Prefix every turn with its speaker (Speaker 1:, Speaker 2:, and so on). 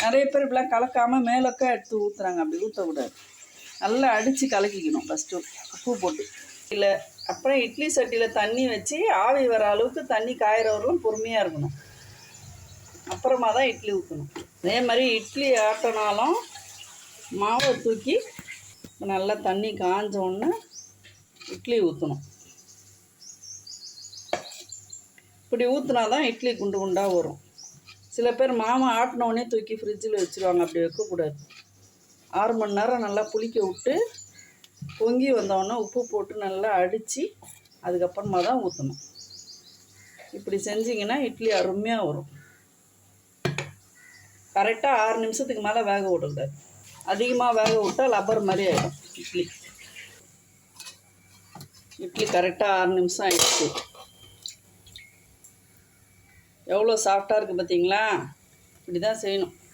Speaker 1: நிறைய பேர் இப்படிலாம் கலக்காமல் மேலக்கா எடுத்து ஊற்றுறாங்க. அப்படி ஊற்றக்கூடாது. நல்லா அடித்து கலக்கிக்கணும் ஃபஸ்ட்டு உப்பு போட்டு. இல்லை அப்புறம் இட்லி சட்டியில் தண்ணி வச்சு ஆவி வர அளவுக்கு தண்ணி காயிறவர்களும் பொறுமையாக இருக்கணும். அப்புறமா தான் இட்லி ஊற்றணும். அதே மாதிரி இட்லி ஆட்டினாலும் மாவை தூக்கி நல்லா தண்ணி காஞ்சோன்னு இட்லி ஊற்றணும். இப்படி ஊற்றினா தான் இட்லி குண்டு குண்டாக வரும். சில பேர் மாவை ஆட்டினோடனே தூக்கி ஃப்ரிட்ஜில் வச்சுருவாங்க. அப்படி வைக்கக்கூடாது. 6 மணி நேரம் நல்லா புளிக்க விட்டு பொங்கி வந்தோடனே உப்பு போட்டு நல்லா அடித்து அதுக்கப்புறமா தான் ஊற்றணும். இப்படி செஞ்சிங்கன்னா இட்லி அருமையாக வரும். கரெக்டாக 6 நிமிஷத்துக்கு மேலே வேக விடக்கூடாது. அதிகமாக வேக விட்டால் லப்பர் மாதிரி ஆகிடும் இட்லி. இட்லி கரெக்டாக 6 நிமிஷம் ஆகிடுச்சு. எவ்வளோ சாஃப்டாக இருக்குது பார்த்தீங்களா? இப்படி தான் செய்யணும்.